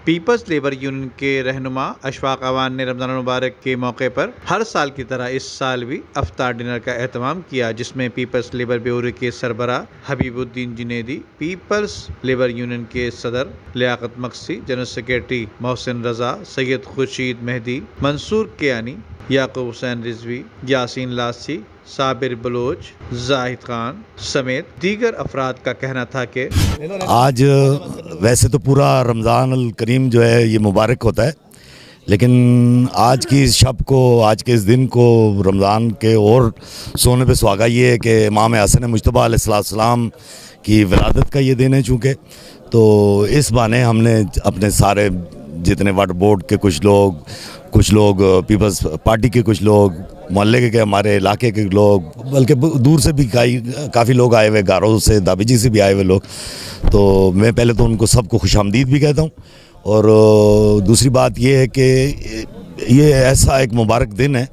Peoples labour union के रहनुमा अशफाक अवान ने रमज़ान मुबारक के मौके पर हर साल की तरह इस साल भी अफ्तार डिनर का एहतमाम किया, जिसमें पीपल्स लेबर ब्यूरो के सरबराह Habibuddin Junaidi, peoples labour union के सदर लियाकत मक्सी, जनरल सेक्रेटरी मोहसिन रजा, सैयद खुर्शीद मेहदी, मंसूर कियानी, याकूब हुसैन रिजवी, यासीन लासी, साबिर बलोच, जाहिद खान समेत दीगर अफराद का कहना था कि आज वैसे तो पूरा रमज़ान अल करीम जो है ये मुबारक होता है, लेकिन आज की इस शब को, आज के इस दिन को रमज़ान के और सोने पे सुहागा ये है कि इमाम हसन मुज्तबा अलैहिस्सलाम की विलादत का ये दिन है। चूँकि तो इस बहाने हमने अपने सारे जितने वाटर बोर्ड के कुछ लोग पीपल्स पार्टी के कुछ लोग, मोहल्ले के हमारे इलाके के लोग, बल्कि दूर से भी काफ़ी लोग आए हुए, गारों से, दाबीजी से भी आए हुए लोग। तो मैं पहले तो उनको सबको खुशामदीद भी कहता हूँ। और दूसरी बात ये है कि ये ऐसा एक मुबारक दिन है,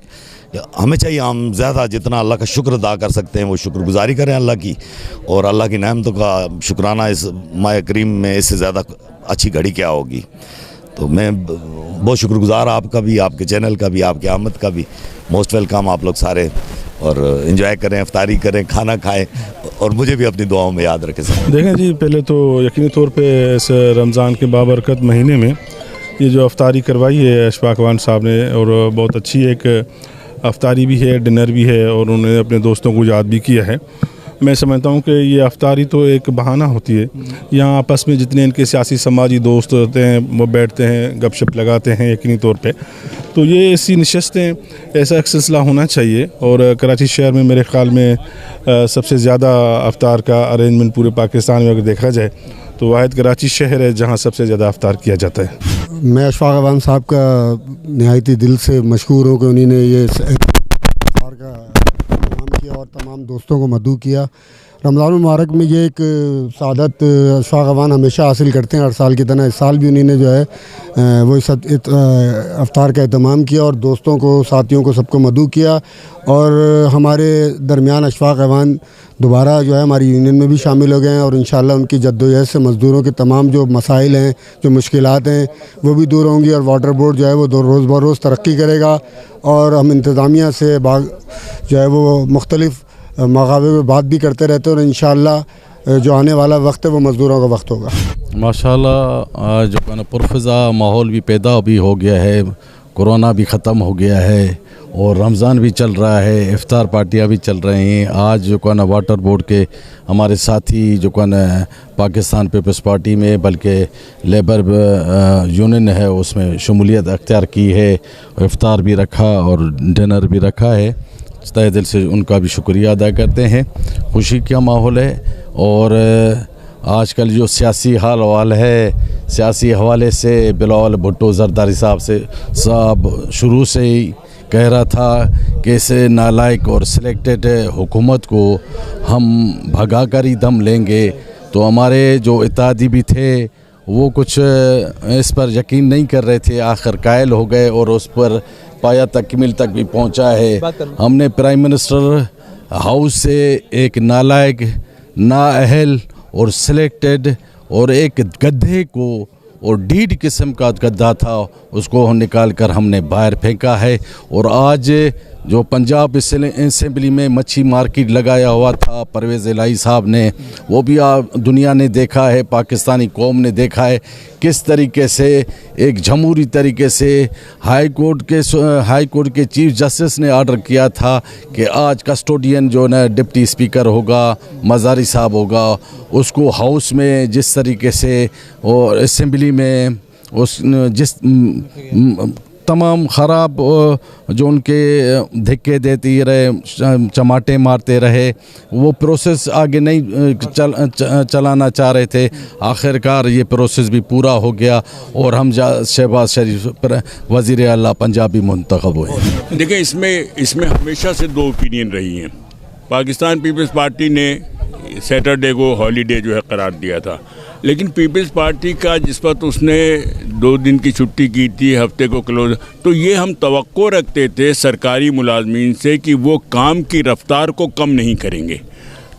हमें चाहिए हम ज़्यादा जितना अल्लाह का शुक्र अदा कर सकते हैं वो शुक्रगुजारी करें अल्लाह की, और अल्लाह की नेमतों का शुक्राना इस माह करीम में इससे ज़्यादा अच्छी घड़ी क्या होगी। तो मैं बहुत शुक्रगुजार आपका भी, आपके चैनल का भी, आपके आमद का भी। मोस्ट वेलकम आप लोग सारे, और एंजॉय करें, इफ्तारी करें, खाना खाएं, और मुझे भी अपनी दुआओं में याद रखें सब। देखें जी, पहले तो यकीनी तौर पे इस रमज़ान के बाबरकत महीने में ये जो अफ्तारी करवाई है अशफाक अवान साहब ने, और बहुत अच्छी एक अफ्तारी भी है, डिनर भी है, और उन्होंने अपने दोस्तों को याद भी किया है। मैं समझता हूँ कि ये अफ्तारी तो एक बहाना होती है, यहाँ आपस में जितने इनके सियासी समाजी दोस्त होते हैं वो बैठते हैं, गपशप लगाते हैं यकीनी तौर पे। तो ये ऐसी नशस्तें, ऐसा एक सिलसिला होना चाहिए। और कराची शहर में मेरे ख़्याल में सबसे ज़्यादा अफ्तार का अरेंजमेंट पूरे पाकिस्तान में अगर देखा जाए तो वाहिद कराची शहर है जहाँ सबसे ज़्यादा अफ्तार किया जाता है। मैं अशफाक अवान साहब का नहायती दिल से मशकूर हूँ कि उन्होंने ये अफ्तार का इंतज़ाम किया और तमाम दोस्तों को मदऊ किया। रमज़ान मुबारक में ये एक सादत अशफाक अवान हमेशा हासिल करते हैं, हर साल की तरह इस साल भी उन्होंने जो है वो इस अफ्तार का एहतमाम किया और दोस्तों को, साथियों को, सबको मदऊ किया। और हमारे दरमियान अशफाक अवान दोबारा जो है हमारी यूनियन में भी शामिल हो गए हैं, और इंशाअल्लाह उनकी जद्दोजहद से मज़दूरों के तमाम जो मसाइल हैं, जो मुश्किलात हैं, वो भी दूर होंगी। और वाटर बोर्ड जो है वो रोज़ ब रोज़ तरक्की करेगा, और हम इंतज़ामिया से जो है वो मुख्तलिफ़ मकामे में बात भी करते रहते हैं, और इंशाअल्लाह जो आने वाला वक्त है वो मज़दूरों का वक्त होगा। माशाल्लाह आज जो है पुरफ़िज़ा माहौल भी पैदा भी हो गया है, कोरोना भी ख़त्म हो गया है, और रमज़ान भी चल रहा है, इफ्तार पार्टियां भी चल रही हैं। आज जो है वाटर बोर्ड के हमारे साथी जो है पाकिस्तान पीपल्स पार्टी में, बल्कि लेबर यूनियन है, उसमें शमूलियत अख्तियार की है, इफ्तार भी रखा और डिनर भी रखा है। तहे दिल से उनका भी शुक्रिया अदा करते हैं। खुशी का माहौल है, और आजकल जो सियासी हाल वाल है, सियासी हवाले से बिलावल भुट्टो जरदारी साहब शुरू से ही कह रहा था कि इसे नालायक और सिलेक्टेड हुकूमत को हम भगा कर ही दम लेंगे। तो हमारे जो इत्तेहादी भी थे वो कुछ इस पर यकीन नहीं कर रहे थे, आखिर कायल हो गए और उस पर पाया तकमील तक भी पहुंचा है। हमने प्राइम मिनिस्टर हाउस से एक नालायक, नाअहल और सिलेक्टेड और एक गड्ढे को, और डीड किस्म का गड्ढा था, उसको हम निकाल कर हमने बाहर फेंका है। और आज जो पंजाब असेंबली में मच्छी मार्केट लगाया हुआ था परवेज़ इलाही साहब ने, वो भी दुनिया ने देखा है, पाकिस्तानी कौम ने देखा है किस तरीके से एक जमहूरी तरीके से हाई कोर्ट के चीफ जस्टिस ने ऑर्डर किया था कि आज कस्टोडियन जो ना डिप्टी स्पीकर होगा, मज़ारी साहब होगा, उसको हाउस में जिस तरीके से और असेंबली में उस जिस तमाम ख़राब जो उनके धक्के देती रहे, चमाटे मारते रहे, वो प्रोसेस आगे नहीं चलाना चाह रहे थे। आखिरकार ये प्रोसेस भी पूरा हो गया और हम शहबाज शरीफ वज़ीर आला पंजाब भी मुंतखब हुए। देखिए, इसमें हमेशा से दो ओपिनियन रही हैं। पाकिस्तान पीपल्स पार्टी ने सैटरडे को हॉलीडे जो है करार दिया था, लेकिन पीपल्स पार्टी का जिस पर उसने 2 दिन की छुट्टी की थी, हफ्ते को क्लोज, तो ये हम तवक्को रखते थे सरकारी मुलाजमीन से कि वो काम की रफ्तार को कम नहीं करेंगे।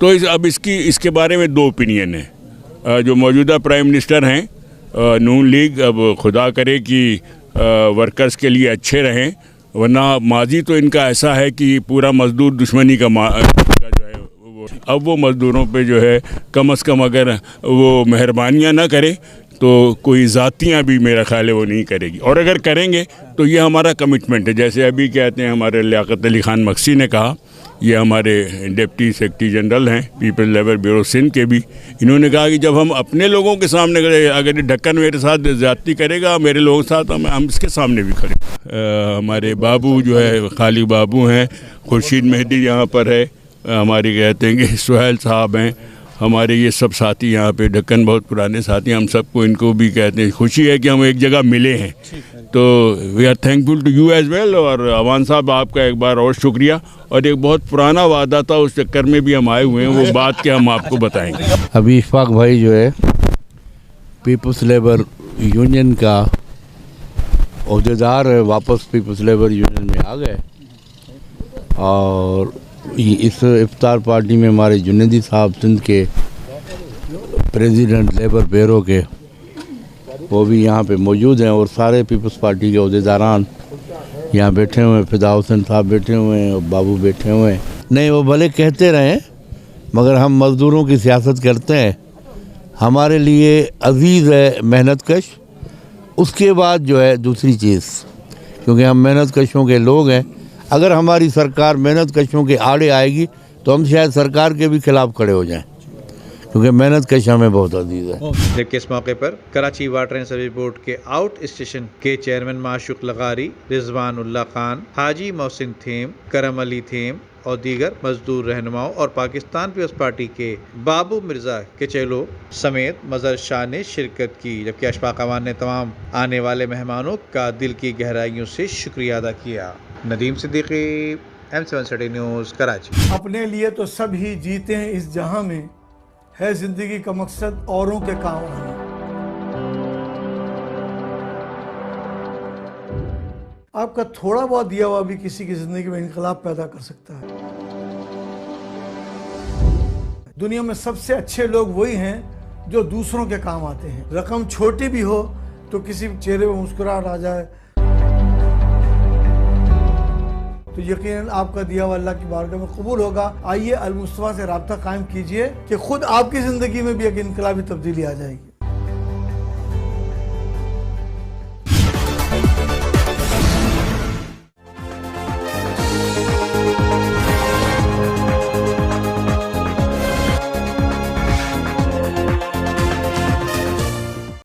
तो अब इसके बारे में 2 ओपिनियन है। जो मौजूदा प्राइम मिनिस्टर हैं नून लीग अब खुदा करे कि वर्कर्स के लिए अच्छे रहें, वरना माजी तो इनका ऐसा है कि पूरा मजदूर दुश्मनी का जो है अब वो मज़दूरों पे जो है कम से कम अगर वो मेहरबानियाँ ना करे तो कोई ज़ातियाँ भी मेरा ख्याल है वो नहीं करेगी, और अगर करेंगे तो ये हमारा कमिटमेंट है। जैसे अभी कहते हैं हमारे लियाकत अली खान मक्सी ने कहा, ये हमारे डिप्टी सेक्रेटरी जनरल हैं पीपल्स लेबर ब्यूरो सिंध के भी, इन्होंने कहा कि जब हम अपने लोगों के सामने अगर ढक्कन मेरे साथ ज़्यादती करेगा, मेरे लोगों के साथ हम इसके सामने भी खड़े। हमारे बाबू जो है खालिक बाबू हैं, खुर्शीद मेहदी यहाँ पर है, हमारी कहते हैं कि सुहेल साहब हैं, हमारे ये सब साथी यहाँ पे ढक्कन बहुत पुराने साथी, हम सबको इनको भी कहते हैं खुशी है कि हम एक जगह मिले हैं, तो we are thankful to you as well. और अवान साहब आपका एक बार और शुक्रिया, और एक बहुत पुराना वादा था उस चक्कर में भी हम आए हुए हैं, वो बात क्या हम आपको बताएंगे। अभी इशफाक भाई जो है पीपल्स लेबर यूनियन का अहदेदार वापस पीपल्स लेबर यूनियन में आ गए, और इस इफ्तार पार्टी में हमारे जुनेदी साहब सिंध के प्रेसिडेंट लेबर ब्यूरो के वो भी यहाँ पे मौजूद हैं, और सारे पीपल्स पार्टी के अहदेदारान यहाँ बैठे हुए हैं, फिदा हुसैन साहब बैठे हुए हैं और बाबू बैठे हुए हैं। नहीं, वो भले कहते रहें मगर हम मज़दूरों की सियासत करते हैं, हमारे लिए अजीज़ है मेहनत कश, उसके बाद जो है दूसरी चीज़, क्योंकि हम मेहनत कशों के लोग हैं। अगर हमारी सरकार मेहनत कशों के आड़े आएगी तो हम शायद सरकार के भी खिलाफ खड़े हो जाएं, क्योंकि मेहनत कश हमें बहुत अजीज़ है। जबकि इस मौके पर Karachi water and service board के आउट स्टेशन के चेयरमैन माशुक लगारी, रिजवान उल्लाह खान, हाजी मोहसिन थेम, करम अली थेम और दीगर मजदूर रहनुमाओं और पाकिस्तान पीपल्स पार्टी के बाबू मिर्जा के चेलो समेत मजर शाह ने शिरकत की। जबकि अशफाक अवान ने तमाम आने वाले मेहमानों का दिल की गहराइयों से शुक्रिया अदा किया। Nadeem Siddiqui, M7 city news, Karachi. अपने लिए तो सब ही जीते हैं इस जहां में, है जिंदगी का मकसद औरों के काम आना। आपका थोड़ा बहुत दिया हुआ भी किसी की जिंदगी में इनकलाब पैदा कर सकता है। दुनिया में सबसे अच्छे लोग वही हैं जो दूसरों के काम आते हैं। रकम छोटी भी हो तो किसी चेहरे पर मुस्कुराहट आ जाए तो यकीनन आपका दिया हुआ अल्लाह की बारगाह में कबूल होगा। आइए अल मुस्तफा से राब्ता कायम कीजिए कि खुद आपकी जिंदगी में भी एक इनकलाबी तब्दीली आ जाएगी।